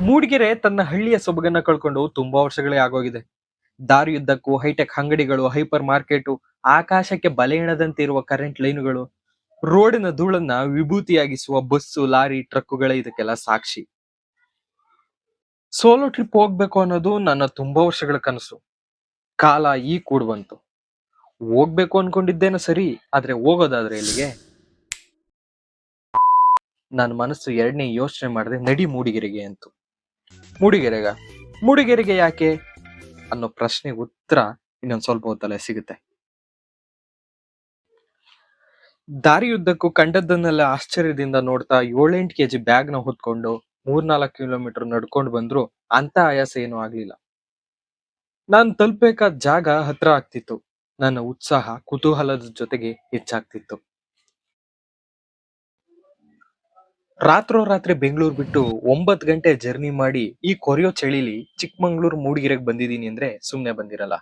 ಮೂಡಿಗೆರೆ ತನ್ನ ಹಳ್ಳಿಯ ಸೊಬಗನ್ನ ಕಳ್ಕೊಂಡು ತುಂಬಾ ವರ್ಷಗಳೇ ಆಗೋಗಿದೆ. ದಾರಿಯುದ್ದಕ್ಕೂ ಹೈಟೆಕ್ ಅಂಗಡಿಗಳು, ಹೈಪರ್ ಮಾರ್ಕೆಟು, ಆಕಾಶಕ್ಕೆ ಬಲೆ ಎಣದಂತೆ ಇರುವ ಕರೆಂಟ್ ಲೈನುಗಳು, ರೋಡಿನ ಧೂಳನ್ನ ವಿಭೂತಿಯಾಗಿಸುವ ಬಸ್ಸು, ಲಾರಿ, ಟ್ರಕ್ಕುಗಳೇ ಇದಕ್ಕೆಲ್ಲ ಸಾಕ್ಷಿ. ಸೋಲೋ ಟ್ರಿಪ್ ಹೋಗ್ಬೇಕು ಅನ್ನೋದು ನನ್ನ ತುಂಬಾ ವರ್ಷಗಳ ಕನಸು. ಕಾಲ ಈ ಕೂಡ್ ಬಂತು. ಹೋಗ್ಬೇಕು ಅನ್ಕೊಂಡಿದ್ದೇನೋ ಸರಿ, ಆದ್ರೆ ಹೋಗೋದಾದ್ರೆ ಎಲ್ಲಿಗೆ? ನನ್ನ ಮನಸ್ಸು ಎರಡನೇ ಯೋಚನೆ ಮಾಡದೆ ನಡಿ ಮೂಡಿಗೆರೆಗೆ ಅಂತು. ಮೂಡಿಗೆರೆಗ ಮೂಡಿಗೆರೆಗೆ ಯಾಕೆ ಅನ್ನೋ ಪ್ರಶ್ನೆಗೆ ಉತ್ತರ ಇನ್ನೊಂದ್ ಸ್ವಲ್ಪ ಹೊತ್ತಲ್ಲೇ ಸಿಗುತ್ತೆ. ದಾರಿಯುದ್ದಕ್ಕೂ ಕಂಡದ್ದನ್ನೆಲ್ಲ ಆಶ್ಚರ್ಯದಿಂದ ನೋಡ್ತಾ 7-8 ಕೆಜಿ ಬ್ಯಾಗ್ ನ ಹೊತ್ಕೊಂಡು 3-4 ಕಿಲೋಮೀಟರ್ ನಡ್ಕೊಂಡು ಬಂದ್ರು ಅಂತ ಆಯಾಸ ಏನೂ ಆಗ್ಲಿಲ್ಲ. ನಾನ್ ತಲುಪಬೇಕಾದ ಜಾಗ ಹತ್ರ ಆಗ್ತಿತ್ತು. ನನ್ನ ಉತ್ಸಾಹ ಕುತೂಹಲದ ಜೊತೆಗೆ ಹೆಚ್ಚಾಗ್ತಿತ್ತು. ರಾತ್ರೋರಾತ್ರಿ ಬೆಂಗಳೂರು ಬಿಟ್ಟು 9 ಗಂಟೆ ಜರ್ನಿ ಮಾಡಿ ಈ ಕೊರೆಯೋ ಚಳಿಲಿ ಚಿಕ್ಕಮಂಗ್ಳೂರು ಮೂಡಿಗೆರೆಗೆ ಬಂದಿದ್ದೀನಿ ಅಂದ್ರೆ ಸುಮ್ನೆ ಬಂದಿರಲ್ಲ.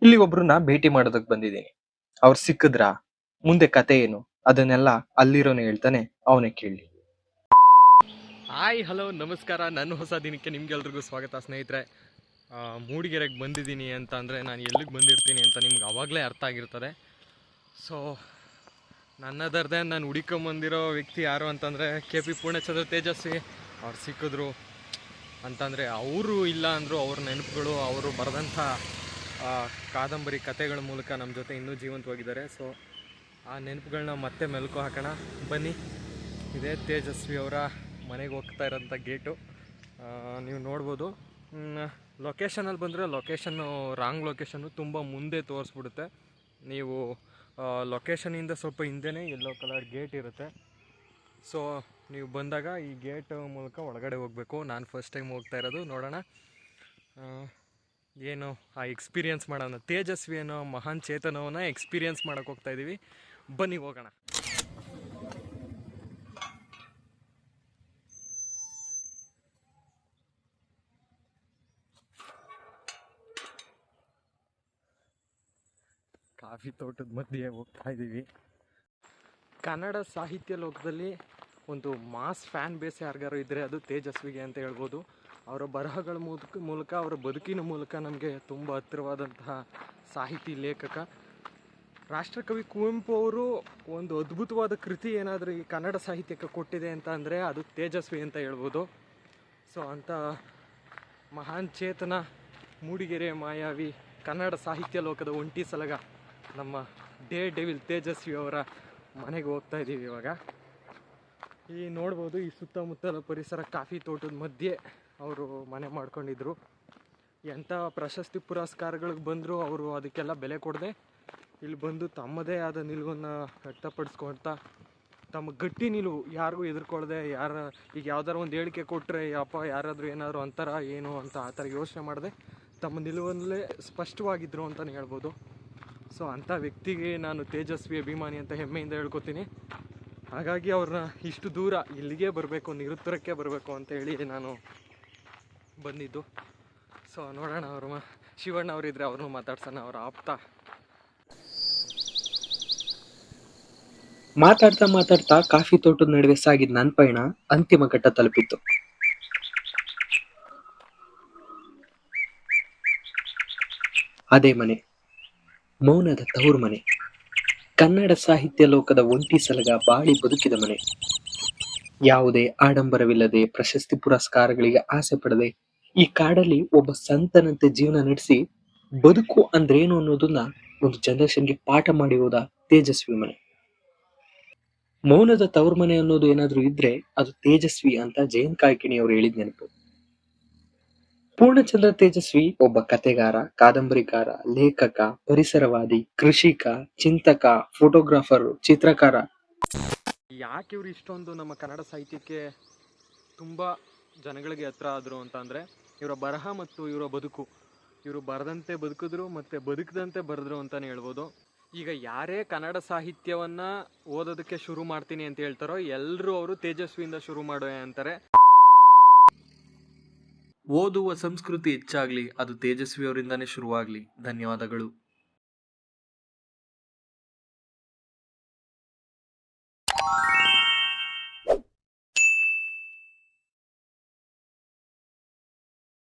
ಇಲ್ಲಿ ಒಬ್ರನ್ನ ಭೇಟಿ ಮಾಡೋದಕ್ ಬಂದಿದ್ದೀನಿ. ಅವ್ರು ಸಿಕ್ಕಿದ್ರಾ, ಮುಂದೆ ಕತೆ ಏನು, ಅದನ್ನೆಲ್ಲ ಅಲ್ಲಿರೋನೆ ಹೇಳ್ತಾನೆ, ಅವನೇ ಕೇಳಿ. ಹಾಯ್ ಹಲೋ ನಮಸ್ಕಾರ. ನನ್ನ ಹೊಸ ದಿನಕ್ಕೆ ನಿಮ್ಗೆಲ್ರಿಗೂ ಸ್ವಾಗತ ಸ್ನೇಹಿತರೆ. ಮೂಡಿಗೆರೆಗೆ ಬಂದಿದ್ದೀನಿ ಅಂತ ಅಂದರೆ ನಾನು ಎಲ್ಲಿಗೆ ಬಂದಿರ್ತೀನಿ ಅಂತ ನಿಮ್ಗೆ ಆವಾಗಲೇ ಅರ್ಥ ಆಗಿರ್ತದೆ. ಸೊ ನನ್ನದರ್ದೇ ನಾನು ಹುಡುಕೊಂಬಂದಿರೋ ವ್ಯಕ್ತಿ ಯಾರು ಅಂತಂದರೆ KP ಪೂರ್ಣಚಂದ್ರ ತೇಜಸ್ವಿ. ಅವ್ರು ಸಿಕ್ಕಿದ್ರು ಅಂತಂದರೆ ಅವರು ಇಲ್ಲ ಅಂದರು ಅವ್ರ ನೆನಪುಗಳು, ಅವರು ಬರೆದಂಥ ಕಾದಂಬರಿ ಕಥೆಗಳ ಮೂಲಕ ನಮ್ಮ ಜೊತೆ ಇನ್ನೂ ಜೀವಂತವಾಗಿದ್ದಾರೆ. ಸೊ ಆ ನೆನಪುಗಳನ್ನ ಮತ್ತೆ ಮೆಲುಕು ಹಾಕೋಣ ಬನ್ನಿ. ಇದೇ ತೇಜಸ್ವಿ ಅವರ ಮನೆಗೆ ಹೋಗ್ತಾ ಇರೋಂಥ ಗೇಟು ನೀವು ನೋಡ್ಬೋದು. ಲೊಕೇಶನಲ್ಲಿ ಬಂದರೆ ಲೊಕೇಶನ್ನು ರಾಂಗ್ ಲೊಕೇಶನ್ನು, ತುಂಬ ಮುಂದೆ ತೋರಿಸ್ಬಿಡುತ್ತೆ. ನೀವು ಲೊಕೇಶನಿಂದ ಸ್ವಲ್ಪ ಹಿಂದೆನೇ ಯೆಲ್ಲೋ ಕಲರ್ ಗೇಟ್ ಇರುತ್ತೆ. ಸೊ ನೀವು ಬಂದಾಗ ಈ ಗೇಟ್ ಮೂಲಕ ಒಳಗಡೆ ಹೋಗಬೇಕು. ನಾನು ಫಸ್ಟ್ ಟೈಮ್ ಹೋಗ್ತಾ ಇರೋದು. ನೋಡೋಣ ಏನು ಆ ಎಕ್ಸ್ಪೀರಿಯೆನ್ಸ್ ಮಾಡೋಣ. ತೇಜಸ್ವಿ ಅನ್ನೋ ಮಹಾನ್ ಚೇತನವನ್ನು ಎಕ್ಸ್ಪೀರಿಯೆನ್ಸ್ ಮಾಡೋಕ್ಕೆ ಹೋಗ್ತಾಯಿದ್ದೀವಿ. ಬನ್ನಿ ಹೋಗೋಣ. ಕಾಫಿ ತೋಟದ ಮಧ್ಯೆ ಹೋಗ್ತಾ ಇದ್ದೀವಿ. ಕನ್ನಡ ಸಾಹಿತ್ಯ ಲೋಕದಲ್ಲಿ ಒಂದು ಮಾಸ್ ಫ್ಯಾನ್ ಬೇಸ್ ಯಾರಿಗಾರು ಇದ್ದರೆ ಅದು ತೇಜಸ್ವಿಗೆ ಅಂತ ಹೇಳ್ಬೋದು. ಅವರ ಬರಹಗಳ ಮೂಲಕ ಅವರ ಬದುಕಿನ ಮೂಲಕ ನಮಗೆ ತುಂಬ ಹತ್ತಿರವಾದಂತಹ ಸಾಹಿತಿ, ಲೇಖಕ. ರಾಷ್ಟ್ರಕವಿ ಕುವೆಂಪು ಅವರು ಒಂದು ಅದ್ಭುತವಾದ ಕೃತಿ ಏನಾದರೂ ಈ ಕನ್ನಡ ಸಾಹಿತ್ಯಕ್ಕೆ ಕೊಟ್ಟಿದೆ ಅಂತ ಅಂದರೆ ಅದು ತೇಜಸ್ವಿ ಅಂತ ಹೇಳ್ಬೋದು. ಸೊ ಅಂಥ ಮಹಾನ್ ಚೇತನ, ಮೂಡಿಗೆರೆ ಮಾಯಾವಿ, ಕನ್ನಡ ಸಾಹಿತ್ಯ ಲೋಕದ ಒಂಟಿ ಸಲಗ ನಮ್ಮ ಡೇರ್ ಡೆವಿಲ್ ತೇಜಸ್ವಿ ಅವರ ಮನೆಗೆ ಹೋಗ್ತಾ ಇದ್ದೀವಿ ಇವಾಗ. ಈ ನೋಡ್ಬೋದು ಈ ಸುತ್ತಮುತ್ತಲ ಪರಿಸರ, ಕಾಫಿ ತೋಟದ ಮಧ್ಯೆ ಅವರು ಮನೆ ಮಾಡ್ಕೊಂಡಿದ್ರು. ಎಂಥ ಪ್ರಶಸ್ತಿ ಪುರಸ್ಕಾರಗಳಿಗೆ ಬಂದರೂ ಅವರು ಅದಕ್ಕೆಲ್ಲ ಬೆಲೆ ಕೊಡದೆ ಇಲ್ಲಿ ಬಂದು ತಮ್ಮದೇ ಆದ ನಿಲುವನ್ನು ವ್ಯಕ್ತಪಡಿಸ್ಕೊಳ್ತಾ, ತಮ್ಮ ಗಟ್ಟಿ ನಿಲುವು, ಯಾರಿಗೂ ಎದುರ್ಕೊಳ್ಳದೆ, ಈಗ ಯಾವ್ದಾರು ಒಂದು ಹೇಳಿಕೆ ಕೊಟ್ಟರೆ ಯಪ್ಪ ಯಾರಾದರೂ ಏನಾದರೂ ಅಂತಾರ ಏನು ಅಂತ ಆ ಥರ ಯೋಚನೆ ಮಾಡದೆ ತಮ್ಮ ನಿಲುವಲ್ಲೇ ಸ್ಪಷ್ಟವಾಗಿದ್ದರು ಅಂತಲೇ ಹೇಳ್ಬೋದು. ಸೊ ಅಂಥ ವ್ಯಕ್ತಿಗೆ ನಾನು ತೇಜಸ್ವಿ ಅಭಿಮಾನಿ ಅಂತ ಹೆಮ್ಮೆಯಿಂದ ಹೇಳ್ಕೊತೀನಿ. ಹಾಗಾಗಿ ಅವ್ರನ್ನ ಇಷ್ಟು ದೂರ ಇಲ್ಲಿಗೆ ಬರಬೇಕು, ನಿರುತ್ತರಕ್ಕೆ ಬರಬೇಕು ಅಂತ ಹೇಳಿ ನಾನು ಬಂದಿದ್ದು. ಸೊ ನೋಡೋಣ, ಅವ್ರ ಶಿವಣ್ಣ ಅವರಿದ್ದರೆ ಅವ್ರನ್ನೂ ಮಾತಾಡ್ಸೋಣ, ಅವ್ರ ಆಪ್ತ. ಮಾತಾಡ್ತಾ ಮಾತಾಡ್ತಾ ಕಾಫಿ ತೋಟದ ನಡುವೆ ಸಾಗಿದ ನನ್ನ ಪಯಣ ಅಂತಿಮ ಘಟ್ಟ ತಲುಪಿತ್ತು. ಅದೇ ಮನೆ, ಮೌನದ ತವರು ಮನೆ, ಕನ್ನಡ ಸಾಹಿತ್ಯ ಲೋಕದ ಒಂಟಿ ಸಲಗ ಬಾಳಿ ಬದುಕಿದ ಮನೆ. ಯಾವುದೇ ಆಡಂಬರವಿಲ್ಲದೆ, ಪ್ರಶಸ್ತಿ ಪುರಸ್ಕಾರಗಳಿಗೆ ಆಸೆ ಪಡದೆ ಈ ಕಾಡಲ್ಲಿ ಒಬ್ಬ ಸಂತನಂತೆ ಜೀವನ ನಡೆಸಿ ಬದುಕು ಅಂದ್ರೇನು ಅನ್ನೋದನ್ನ ಒಂದು ಜನರೇಷನ್ಗೆ ಪಾಠ ಮಾಡಿ ಹೋದ ತೇಜಸ್ವಿ ಮನೆ. ಮೌನದ ತವ್ರ ಮನೆ ಅನ್ನೋದು ಏನಾದ್ರೂ ಇದ್ರೆ ಅದು ತೇಜಸ್ವಿ ಅಂತ ಜಯಂತ್ ಕಾಯ್ಕಿಣಿ ಅವರು ಹೇಳಿದ ನೆನಪು. ಪೂರ್ಣಚಂದ್ರ ತೇಜಸ್ವಿ ಒಬ್ಬ ಕತೆಗಾರ, ಕಾದಂಬರಿಕಾರ, ಲೇಖಕ, ಪರಿಸರವಾದಿ, ಕೃಷಿಕ, ಚಿಂತಕ, ಫೋಟೋಗ್ರಾಫರ್, ಚಿತ್ರಕಾರ. ಯಾಕೆ ಇವರು ಇಷ್ಟೊಂದು ನಮ್ಮ ಕನ್ನಡ ಸಾಹಿತ್ಯಕ್ಕೆ ತುಂಬ ಜನಗಳಿಗೆ ಹತ್ರ ಆದರು ಅಂತ ಅಂದರೆ ಇವರ ಬರಹ ಮತ್ತು ಇವರ ಬದುಕು. ಇವರು ಬರೆದಂತೆ ಬದುಕಿದ್ರು ಮತ್ತು ಬದುಕದಂತೆ ಬರೆದ್ರು ಅಂತಲೇ ಹೇಳ್ಬೋದು. ಈಗ ಯಾರೇ ಕನ್ನಡ ಸಾಹಿತ್ಯವನ್ನು ಓದೋದಕ್ಕೆ ಶುರು ಮಾಡ್ತೀನಿ ಅಂತ ಹೇಳ್ತಾರೋ ಎಲ್ಲರೂ ಅವರು ತೇಜಸ್ವಿಯಿಂದ ಶುರು ಮಾಡೋ ಅಂತಾರೆ. ಓದುವ ಸಂಸ್ಕೃತಿ ಹೆಚ್ಚಾಗ್ಲಿ, ಅದು ತೇಜಸ್ವಿ ಅವರಿಂದಾನೇ ಶುರುವಾಗ್ಲಿ. ಧನ್ಯವಾದಗಳು.